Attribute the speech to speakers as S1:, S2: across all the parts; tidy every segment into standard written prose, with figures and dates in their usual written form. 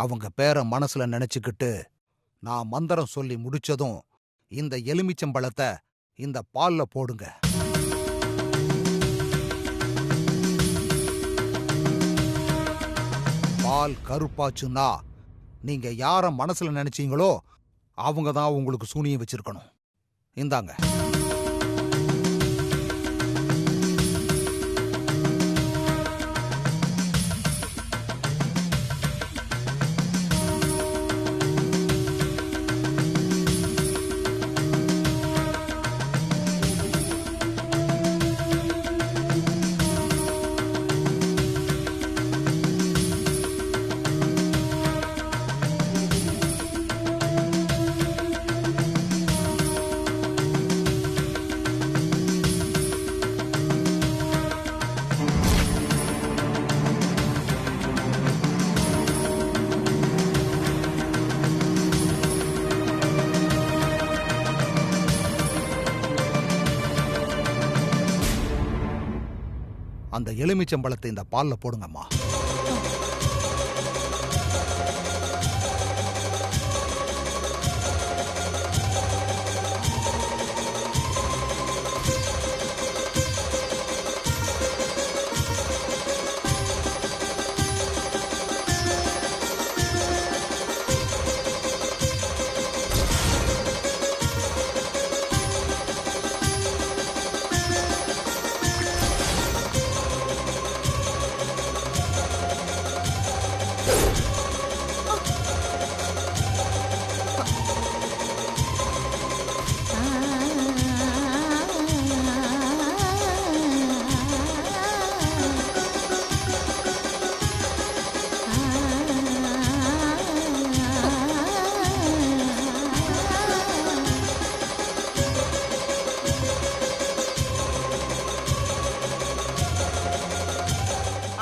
S1: அவங்க பேரை மனசுல நினைச்சுக்கிட்டு நான் மந்திரம் சொல்லி முடிச்சதும் இந்த எலுமிச்சம்பழத்தை இந்த பால்ல போடுங்க. பால் கருப்பாச்சுன்னா நீங்க யார மனசுல நினைச்சீங்களோ அவங்க தான் உங்களுக்கு சூனியம் வச்சிருக்கணும். இந்தாங்க. அந்த எலுமிச்சம்பழத்தை இந்த பால்ல போடுங்கம்மா.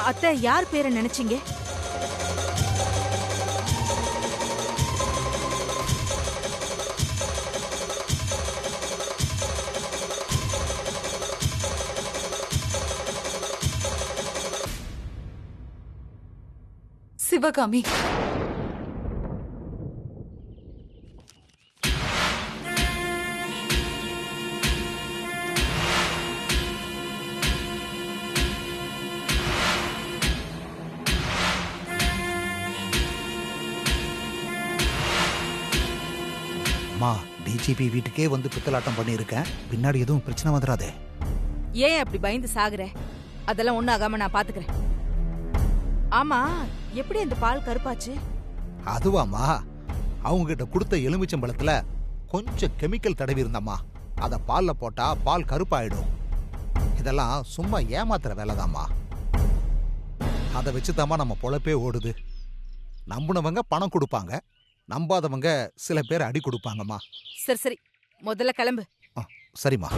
S2: அத்தை, யார் பேரை நினைச்சீங்க?
S3: சிவகாமி.
S1: டிஜிபி வீட்டுக்கே வந்து பித்தலாட்டம் பண்ணியிருக்கேன். பின்னாடி எதுவும் பிரச்சனை வந்துடாதே.
S2: ஏன் அப்படி பயந்து சாகுற? அதெல்லாம் ஒண்ணு ஆகாம நான் பாத்துக்கிறேன். ஆமா, எப்படி அந்த பால் கருப்பாச்சு?
S1: அதுவாமா, அவங்க கிட்ட கொடுத்த எலுமிச்சம்பழத்துல கொஞ்சம் கெமிக்கல் தடவி இருந்தம்மா. அத பால்ல போட்டா பால் கருப்பாயிடும். இதெல்லாம் சும்மா ஏமாத்துற வேலைதாம்மா. அதை வச்சுதாம்மா நம்ம பொழப்பே ஓடுது. நம்புனவங்க பணம் கொடுப்பாங்க, நம்பாதவங்க சில பேர் அடி கொடுப்பாங்கம்மா.
S2: சரி சரி, முதல்ல கிளம்பு.
S1: சரிம்மா.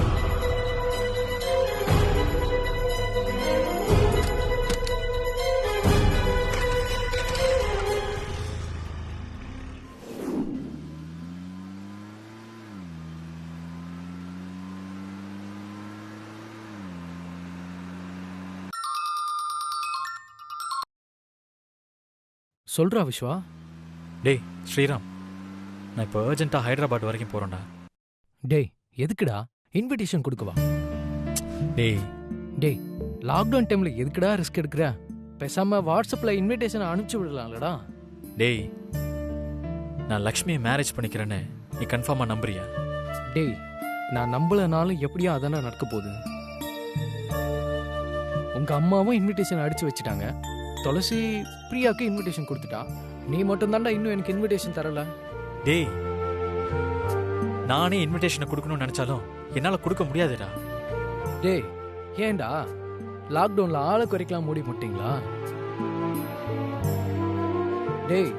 S4: சொல்றா விஸ்வா.
S5: டேய் ஸ்ரீராம், நான் இப்போ அர்ஜென்ட்டா ஹைதராபாத் வரைக்கும் போறேன்டா.
S4: டேய் எதுக்குடா? இன்விடேஷன் கொடுக்கவா?
S5: டேய்
S4: டேய் லாக்டவுன் டைம்ல எதுக்குடா ரிஸ்க் எடுக்கிற? பேசாம வாட்ஸ்அப்ல இன்விடேஷன் அனுப்பிச்சு விடலாம்லடா.
S5: டேய், நான் லக்ஷ்மியை மேரேஜ் பண்ணிக்கிறேன்னு நீ கன்ஃபார்மா நம்புறியா?
S4: டேய், நான் நம்பலனாலும் எப்படியும் அதானே நடக்க போகுது. உங்க அம்மாவும் இன்விடேஷன் அடிச்சு வச்சுட்டாங்க. துளசி பிரியாவுக்கு இன்விடேஷன் கொடுத்துட்டா. நீ மட்டும் தான்டா இன்னும் எனக்கு இன்விடேஷன் தரல.
S5: டேய், நானே இன்விடேஷனை கொடுக்கணும்னு நினைச்சாலும் என்னால கொடுக்க முடியாதுடா.
S4: டேய் ஏன்டா லாக்டவுன்ல ஆளை குறைக்கலாம் மூடி போட்டீங்களா? டேய்,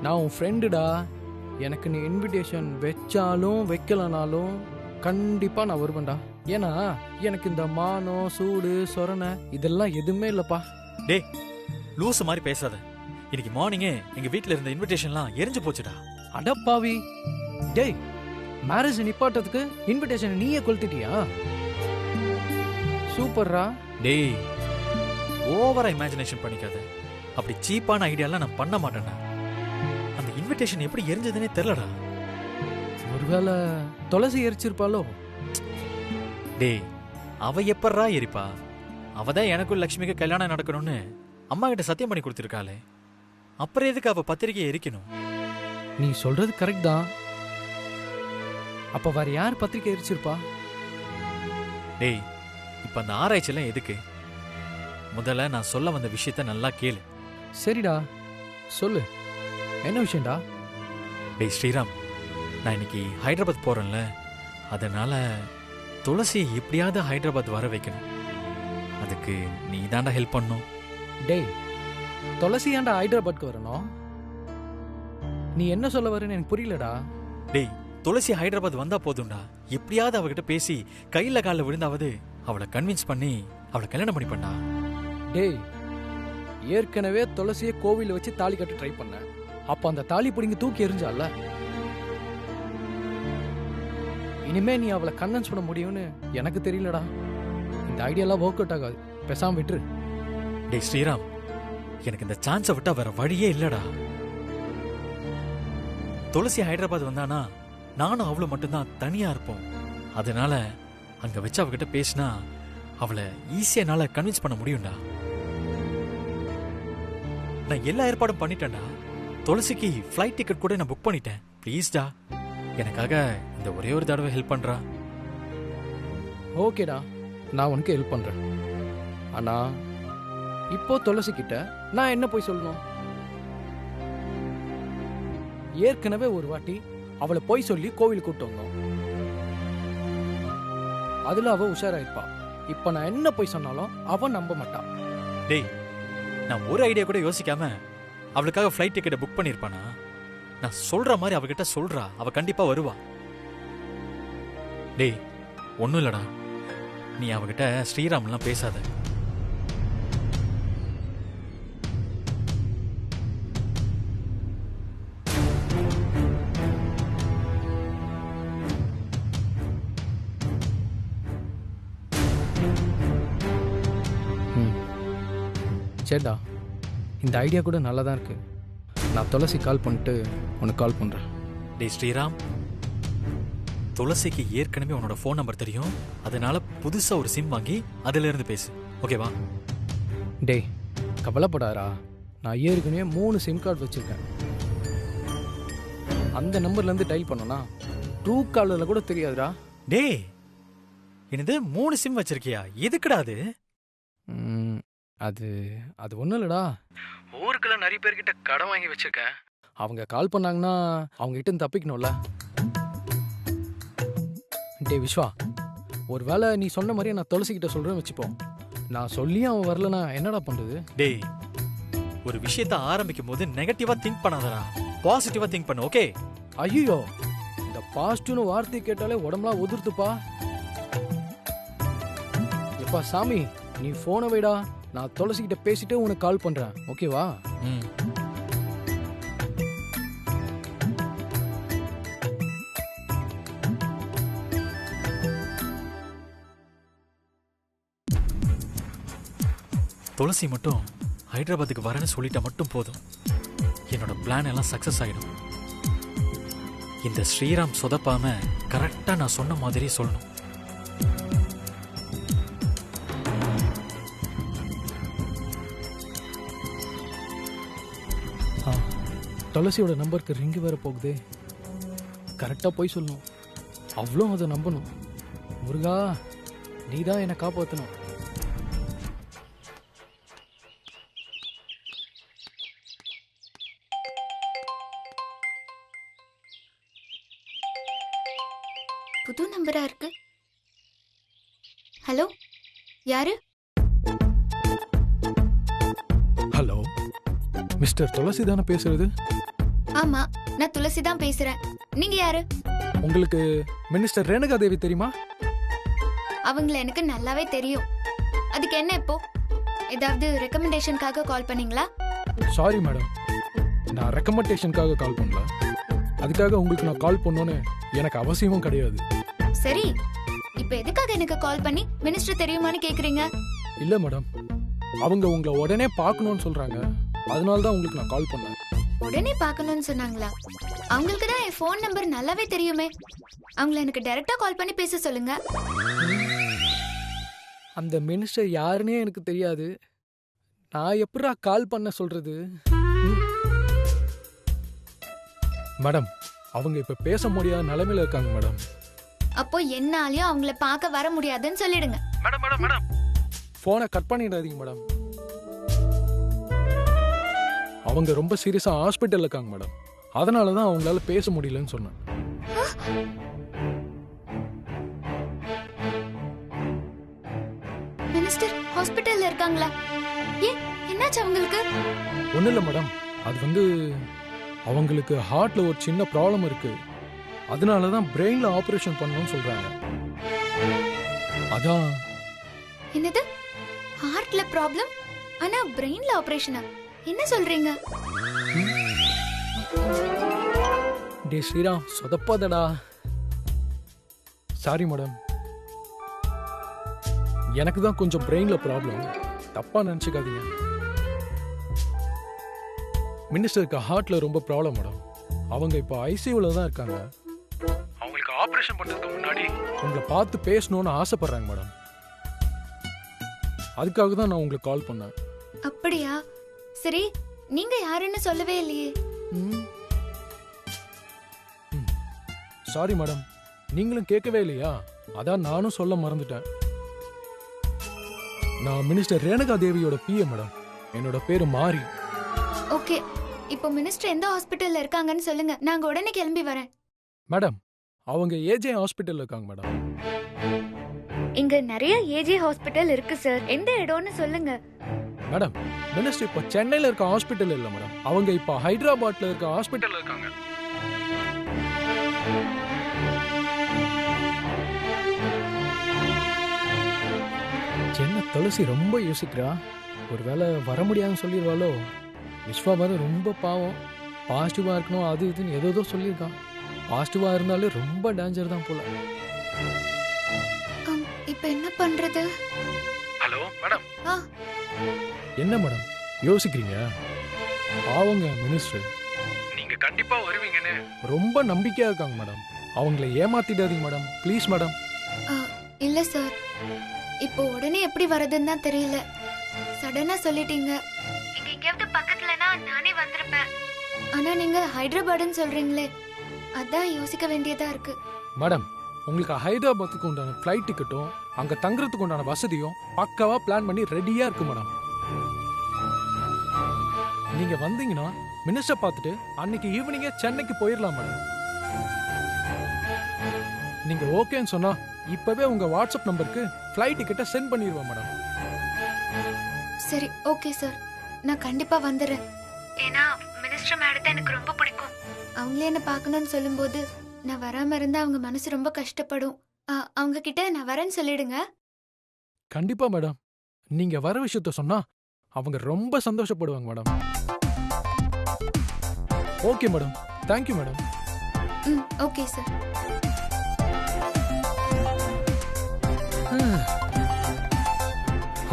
S4: நான் உன் ஃப்ரெண்டுடா. எனக்கு நீ இன்விடேஷன் வச்சாலும் வைக்கலனாலும் கண்டிப்பா நான் வருவேன்டா. ஏன்னா எனக்கு இந்த மானம் சூடு சொரணை இதெல்லாம் எதுவுமே இல்லப்பா.
S5: டேய் லூசு மாதிரி பேசாத. இன்னைக்கு மார்னிங்கே எங்க வீட்டுல இருந்த இன்விடேஷன்லாம் எரிஞ்சு போச்சுடா.
S4: அடப்பாவி. டேய், மேரேஜ் நிப்பாட்டத்துக்கு இன்விடேஷன் நீயே கொளுத்திட்டியா? சூப்பர்ரா.
S5: டேய், ஓவரா இமேஜினேஷன் பண்ணிக்காத. அப்படி சீப்பான ஐடியாலாம் நான் பண்ண மாட்டேன்டா. அந்த இன்விடேஷன் எப்படி எரிஞ்சதுன்னே தெரியலடா.
S4: ஒருவேளை துளசி எரிச்சிருப்பாளோ?
S5: டேய், அவ எப்பறா எரிப்பா? அவதான் எனக்கும் லட்சுமிக்கு கல்யாணம் நடக்கணும்னு அம்மா கிட்ட சத்தியம் பண்ணி கொடுத்துருக்காளே. அப்புறம் எதுக்கு அவ பத்திரிக்கையை எரிக்கணும்?
S4: நீ சொல்றது கரெக்ட் தான். அப்ப வேற யார் பத்திரிக்கை எரிச்சிருப்பா?
S5: டேய், இப்ப அந்த ஆராய்ச்சியெல்லாம் எதுக்கு? முதல்ல நான் சொல்ல வந்த விஷயத்த நல்லா கேளு.
S4: சரிடா, சொல்லு, என்ன விஷயம்டா?
S5: டேய் ஸ்ரீராம், நான் இன்னைக்கு ஹைதராபாத் போறேன்ல, அதனால துளசி எப்படியாவது ஹைதராபாத் வர வைக்கணும். அதுக்கு நீ தாண்டா ஹெல்ப் பண்ணும்.
S4: டேய், துளசி ஏன்டா ஹைதராபாத்க்கு வரணும்? நீ என்ன சொல்ல வரேன்னு எனக்கு புரியலடா.
S5: டேய், துளசி ஹைதராபாத் வந்தா போதும்டா. எப்படியாவது அவகிட்ட பேசி கையில காலில் விழுந்தாவது அவளை கன்வின்ஸ் பண்ணி அவளை கல்யாணம் பண்ணி பண்ணா.
S4: டேய், ஏற்கனவே துளசியை கோவில வச்சு தாலி கட்ட ட்ரை பண்ண. அப்ப அந்த தாலி பிடிங்கி தூக்கி எறிஞ்சால. இனிமே நீ அவளை கன்வின்ஸ் பண்ண முடியும்னு எனக்கு தெரியலடா. இந்த ஐடியாலாம் ஒர்க் அவுட் ஆகாது, பேசாம விட்டுரு.
S5: டேய் ஸ்ரீராம், எனக்கு இந்த சான்ஸை விட்டா வேற வழியே இல்லடா. துளசி ஹைதராபாத் வந்தானா நானும் அவளும் மட்டும்தான் தனியா இருப்போம். அதனால அங்க வச்சு அவகிட்ட பேசினா அவளை ஈஸியா என்னால கன்வின்ஸ் பண்ண முடியும்டா. நான் எல்லா ஏற்பாடும் பண்ணிட்டேன்டா. துளசிக்கு ஃப்ளைட் டிக்கெட் கூட நான் புக் பண்ணிட்டேன். ப்ளீஸ்டா, எனக்காக இந்த ஒரே ஒரு தடவை ஹெல்ப் பண்றா.
S4: ஓகேடா, நான் உனக்கு ஹெல்ப் பண்றேன். ஆனா இப்போ துளசி கிட்ட நான் என்ன போய் சொல்லணும்? ஏற்கனவே ஒரு வாட்டி அவளை போய் சொல்லி கோவிலுக்கு கூட்டு வந்தோம். அதுல அவ உஷாராயிருப்பா. இப்ப நான் என்ன போய் சொன்னாலும் அவ நம்ப மாட்டான்.
S5: டேய், நான் ஒரு ஐடியா கூட யோசிக்காம அவளுக்காக ஃப்ளைட் டிக்கெட்டை புக் பண்ணிருப்பானா? நான் சொல்ற மாதிரி அவகிட்ட சொல்றா, அவ கண்டிப்பா வருவா. டேய், ஒண்ணும் இல்லடா, நீ அவகிட்ட ஸ்ரீராம்லாம் பேசாத.
S4: சரிடா, இந்த ஐடியா கூட நல்லா தான் இருக்கு. நான் துளசி கால் பண்ணிட்டு உனக்கு கால் பண்றேன்.
S5: டேய் ஸ்ரீராம், துளசிக்கு ஏற்கனவே உன்னோட ஃபோன் நம்பர் தெரியும். அதனால புதுசா ஒரு சிம் வாங்கி அதுல இருந்து பேசு, ஓகேவா?
S4: டேய், கவலைப்படாரா, நான் ஏற்கனவே 3 சிம் கார்டு வச்சிருக்கேன். அந்த நம்பர்ல இருந்து டயல் பண்ணனா ட்ரூ காலர்ல கூட தெரியாதுடா.
S5: டேய், என்னது 3 சிம் வச்சிருக்கியா? எதுக்குடா அது?
S4: அது அது ஒன்றும் இல்லைடா, ஊருக்குள்ள நிறைய பேர்கிட்ட கடன் வாங்கி வச்சிருக்கேன். அவங்க கால் பண்ணாங்கன்னா அவங்க கிட்ட இருந்து தப்பிக்கணும்ல. டே விஸ்வா, ஒரு வேளை நீ சொன்ன மாதிரியே நான் துளசிக்கிட்ட சொல்றேன்னு வச்சுப்போம். நான் சொல்லியும் அவன் வரலனா என்னடா பண்றது?
S5: டேய், ஒரு விஷயத்த ஆரம்பிக்கும் போது நெகட்டிவா திங்க் பண்ணாதடா, பாசிட்டிவா திங்க் பண்ணு, ஓகே?
S4: ஐயோ, இந்த பாசிட்டிவ்னு வார்த்தை கேட்டாலே உடம்புலாம் உதிர்த்துப்பா. எப்பா சாமி, நீ போனை வைடா, நான் துளசிக்கிட்ட பேசிட்டு உனக்கு கால் பண்றேன், ஓகேவா?
S5: துளசி மட்டும் ஹைதராபாத்துக்கு வரேன்னு சொல்லிட்டா மட்டும் போதும், என்னோட பிளான் எல்லாம் சக்சஸ் ஆயிடும். இந்த ஸ்ரீராம் சொதப்பாம கரெக்டா நான் சொன்ன மாதிரி சொல்லணும்.
S4: துளசியோட நம்பருக்கு ரிங்கு வேற போகுதே. கரெக்டா போய் சொல்லணும், அவ்வளோ அதை நம்பணும். முருகா, நீதான் என்னை காப்பாற்றணும்.
S3: புது நம்பரா இருக்கு. ஹலோ, யாரு?
S4: ஹலோ, மிஸ்டர் துளசி தானே பேசுறது?
S3: ஆமா, நான் துளசி தான் பேசுறேன். நீங்க யாரு?
S4: உங்களுக்கு மினிஸ்டர் ரேணுகா தேவி தெரியுமா?
S3: அவங்கள எனக்கு நல்லாவே தெரியும். அதுக்கு என்ன இப்போ? ஏதாவது ரெக்கமெண்டேஷனுக்காக கால் பண்ணீங்களா?
S4: சாரி மேடம், நான் ரெக்கமெண்டேஷனுக்காக கால் பண்ணல. அதுக்காக உங்களுக்கு நான் கால் பண்ணோன்னு எனக்கு அவசியமும் கிடையாது.
S3: சரி, இப்போ எதுக்காக எனக்கு கால் பண்ணி மினிஸ்டர் தெரியுமான்னு கேக்குறீங்க?
S4: இல்ல மேடம், அவங்க உங்களை உடனே பார்க்கணும்னு சொல்றாங்க. அதனால தான் உங்களுக்கு நான் கால் பண்ணேன்.
S3: உடனே பார்க்கணும்னு சொன்னாங்களா? அவங்களுக்கு தான் என் ஃபோன் நம்பர் நல்லாவே தெரியுமே. அவங்கள எனக்கு டைரக்டா கால் பண்ணி பேச சொல்லுங்க.
S4: அந்த மினிஸ்டர் யாருன்னே எனக்கு தெரியாது. நான் எப்படா கால் பண்ண சொல்றது? மேடம், அவங்க இப்ப பேச முடியாத நிலைமையில இருக்காங்க மேடம்.
S3: அப்போ என்னாலயும் அவங்கள பார்க்க வர முடியாதுன்னு சொல்லிடுங்க.
S4: மேடம் மேடம் மேடம் போனை கட் பண்ணிடாதீங்க மேடம். அவங்க ரொம்ப சீரியஸா ஹாஸ்பிட்டல்ல இருக்காங்க மேடம். அதனால தான் அவங்களால பேச முடியலன்னு சொன்னேன்.
S3: மினிஸ்டர் ஹாஸ்பிட்டல்ல இருக்காங்களா? ஏன் என்னாச்சு அவங்களுக்கு?
S4: ஒன்றும் இல்லை மேடம், அது அவங்களுக்கு ஹார்ட்ல ஒரு சின்ன ப்ராப்ளம் இருக்கு. அதனால தான் பிரெயின்ல ஆபரேஷன் பண்ணணும்னு சொல்றாங்க. அதான்.
S3: என்னது? ஹார்ட்ல ப்ராப்ளம் ஆனா பிரெயின்ல ஆபரேஷனா? என்ன சொல்றீங்க?
S4: டே ஸ்ரீராம், சொதப்பாதடா. சாரி மேடம், எனக்கு தான் கொஞ்சம் பிரெயின்ல ப்ராப்ளம். தப்பா நினைச்சுக்காதீங்க. மினிஸ்டருக்கு ஹார்ட்ல ரொம்ப ப்ராப்ளம் மேடம். அவங்க இப்போ ஐசியூல தான் இருக்காங்க. அவங்களுக்கு ஆபரேஷன் பண்றதுக்கு முன்னாடி உங்களை பார்த்து பேசணும்னு ஆசைப்படுறாங்க மேடம். அதுக்காக தான் நான் உங்களுக்கு கால் பண்ணேன்.
S3: அப்படியா? சரி, நீங்க யாருன்னு சொல்லவே இல்லையே.
S4: சாரி மேடம், நீங்களும் கேட்கவே இல்லையா? அதான் நானும் சொல்ல மறந்துட்டேன். நான் மினிஸ்டர் ரேணுகா தேவியோட பிஏ மேடம். என்னோட பேரு மாரி.
S3: ஓகே, இப்போ மினிஸ்டர் எந்த ஹாஸ்பிட்டல்ல இருக்காங்கன்னு சொல்லுங்க. நாங்க உடனே கிளம்பி வரேன்.
S4: மேடம், அவங்க ஏஜே ஹாஸ்பிட்டல்ல இருக்காங்க மேடம்.
S3: இங்க நிறைய ஏஜே ஹாஸ்பிட்டல் இருக்கு சார். எந்த இடம்னு சொல்லுங்க.
S4: மேடம், மினிஸ்டர் இப்போ சென்னையில இருக்க ஹாஸ்பிட்டல் இல்ல மேடம். அவங்க இப்போ ஹைதராபாத்ல இருக்க ஹாஸ்பிட்டல்ல இருக்காங்க. என்ன துளசி ரொம்ப யோசிக்கிறா? ஒருவேளை வர முடியாதுன்னு சொல்லிடுவாளோ? விஸ்வா வர ரொம்ப பாவம். பாசிட்டிவா இருக்கணும் அது இதுன்னு ஏதோ சொல்லியிருக்கான். பாசிட்டிவா இருந்தாலே ரொம்ப டேஞ்சர் தான் போல.
S3: இப்போ என்ன பண்றது?
S4: Hello madam. என்ன மேடம் யோசிக்கிறீங்க? பாவங்க மினிஸ்டர். நீங்க கண்டிப்பா வருவீங்கன்னு ரொம்ப நம்பிக்கையா இருக்காங்க மேடம். அவங்கள ஏமாத்திடாதீங்க மேடம், ப்ளீஸ் மேடம்.
S3: இல்ல சார், இப்போ உடனே எப்படி வரதுன்னு தான் தெரியல. சடனா சொல்லிட்டீங்க. இங்க எங்கயாவது பக்கத்துலனா நானே வந்திருப்பேன். ஆனா நீங்க ஹைதராபாத்னு சொல்றீங்களே, அதான் யோசிக்க வேண்டியதா இருக்கு.
S4: மேடம், உங்களுக்கு ஹைதராபாத்துக்கு உண்டான ஃப்ளைட் டிக்கெட்டும் அங்க தங்குறதுக்கு உண்டான வசதியும் பக்காவா பிளான் பண்ணி ரெடியா இருக்கு மேடம். நீங்க வந்தீங்கன்னா மினிஸ்டர் பார்த்துட்டு அன்னைக்கு ஈவினிங்கே சென்னைக்கு போயிடலாம் மேடம். நீங்க ஓகேன்னு சொன்னா இப்பவே உங்க வாட்ஸ்அப் நம்பருக்கு ஃப்ளைட் டிக்கெட்டை சென்ட் பண்ணிடுவோம் மேடம்.
S3: சரி, ஓகே சார், நான் கண்டிப்பா வந்துடுறேன். ஏன்னா மினிஸ்டர் மேடத்தை எனக்கு ரொம்ப பிடிக்கும். அவங்களே என்ன பார்க்கணும்னு சொல்லும்போது நான் வராம இருந்தா அவங்க மனசு ரொம்ப கஷ்டப்படும். அவங்க கிட்ட நான் வரேன்னு சொல்லிடுங்க.
S4: கண்டிப்பா மேடம். நீங்க வர விஷயத்த சொன்னா அவங்க ரொம்ப சந்தோஷப்படுவாங்க madam. Okay madam, thank you madam.
S3: Okay sir.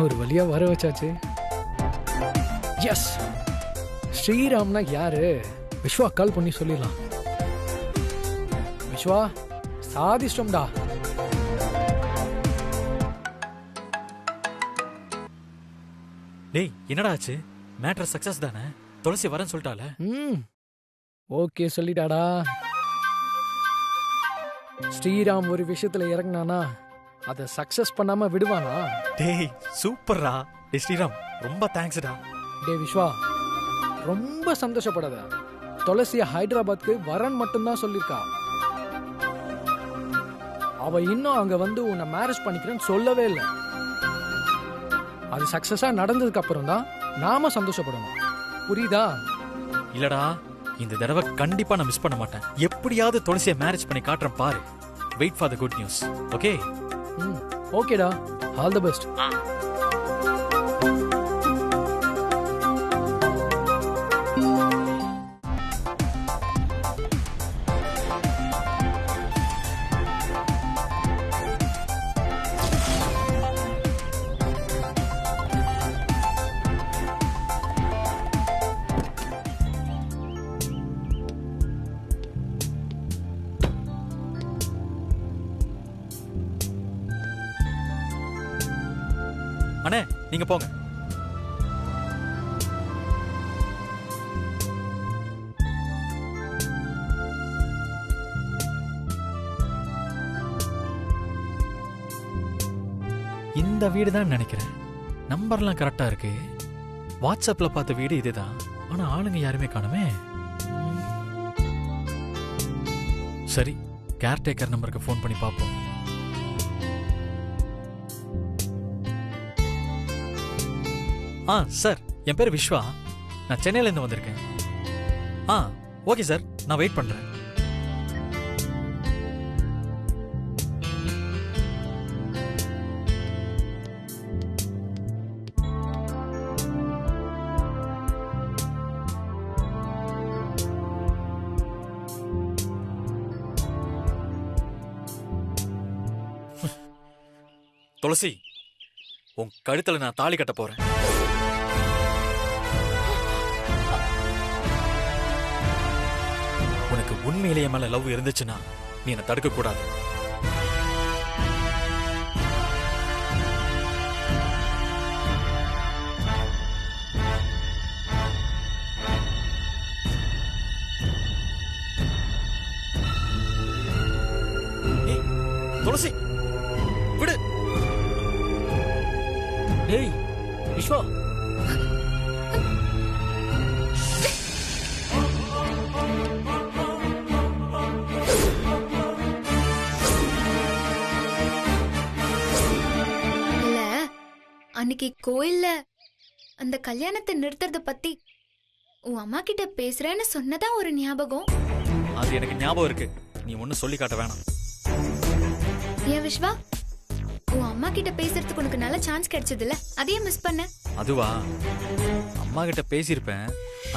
S4: ஒரு வழியா வர வச்சாச்சு. எஸ், ஸ்ரீராம்னா யாரு? விஸ்வா கால் பண்ணி சொல்லிடலாம். விஸ்வா, சாதிஷ்டம்டா.
S5: டேய், என்னடா ஆச்சு? மேட்டர் சக்சஸ் தானே? துளசி வரேன்னு சொல்லிட்டால?
S4: ஓகே சொல்லிட்டாடா. ஸ்ரீராம் ஒரு விஷயத்துல இறங்கினானா அதை சக்சஸ் பண்ணாம விடுவானா?
S5: டேய் சூப்பர்ரா. டேய் ஸ்ரீராம், ரொம்ப தேங்க்ஸ்டா.
S4: டேய் விஸ்வா, ரொம்ப சந்தோஷப்படாத. துளசிய ஹைதராபாத்க்கு வரன் மட்டும்தான் சொல்லிருக்கா. அவ இன்னும் அங்க உன்னை மேரேஜ் பண்ணிக்கிறேன்னு சொல்லவே இல்லை. அது சக்சஸா நடந்ததுக்கு அப்புறம் தான் நாம சந்தோஷப்படணும். புரியுதா?
S5: இல்லடா, இந்த தடவை கண்டிப்பா நான் மிஸ் பண்ண மாட்டேன். எப்படியாவது துளசியை மேரேஜ் பண்ணி காட்டுறேன் பாரு. Wait for the good news. Okay?
S4: ஓகேடா, ஆல் தி பெஸ்ட்.
S5: நீங்க போங்க. இந்த வீடு தான் நினைக்கிறேன். நம்பர்லாம் கரெக்டா இருக்கு. வாட்ஸ்அப்ல பார்த்த வீடு இதுதான். ஆனா ஆளுங்க யாருமே காணுமே. சரி, கேர்டேக்கர் நம்பருக்கு ஃபோன் பண்ணி பார்ப்போம். சார், என் பேர் விஸ்வா. நான் சென்னையில இருந்து வந்திருக்கேன். ஓகே சார், நான் வெயிட் பண்றேன். துளசி, உன் கழுத்துல நான் தாலி கட்ட போறேன். உனக்கு உண்மையிலேயே மேல லவ் இருந்துச்சுன்னா நீ என்ன தடுக்க கூடாது. துளசி, விடு.
S4: டேய் விஸ்வா,
S3: அன்னைக்கு கோயில்ல அந்த கல்யாணத்தை நிறுத்துறத பத்தி உன் அம்மா கிட்ட பேசுறேன்னு சொன்னதா ஒரு ஞாபகம்.
S5: அது எனக்கு ஞாபகம் இருக்கு. நீ ஒன்னும் சொல்லி காட்ட வேணாம்.
S3: ஏன் விஸ்வா, உன் அம்மா கிட்ட பேசுறதுக்கு உனக்கு நல்ல சான்ஸ் கிடைச்சதுல, அதையும் மிஸ் பண்ண?
S5: அதுவா, அம்மா கிட்ட பேசியிருப்பேன்.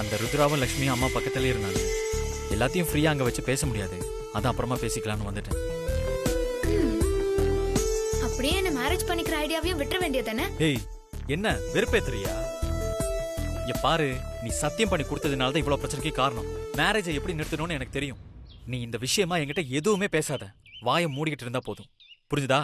S5: அந்த ருத்ராவும் லட்சுமியும் அம்மா பக்கத்திலே இருந்தாங்க. எல்லாத்தையும் ஃப்ரீயா அங்க வச்சு பேச முடியாது. அதான் அப்புறமா பேசிக்கலாம்னு வந்துட்டேன்.
S3: அப்படியே என்ன மேரேஜ் பண்ணிக்கிற ஐடியாவையும் விட்டுற வேண்டியதானே?
S5: ஏய், என்ன வெறுப்பேத்துறியா? இங்க பாரு, நீ சத்தியம் பண்ணி கொடுத்ததுனால தான் இவ்வளவு பிரச்சனைக்கு காரணம். மேரேஜை எப்படி நிறுத்தணும்னு எனக்கு தெரியும். நீ இந்த விஷயமா என்கிட்ட எதுவுமே பேசாத. வாயை மூடிக்கிட்டு இருந்தா போதும். புரிஞ்சுதா?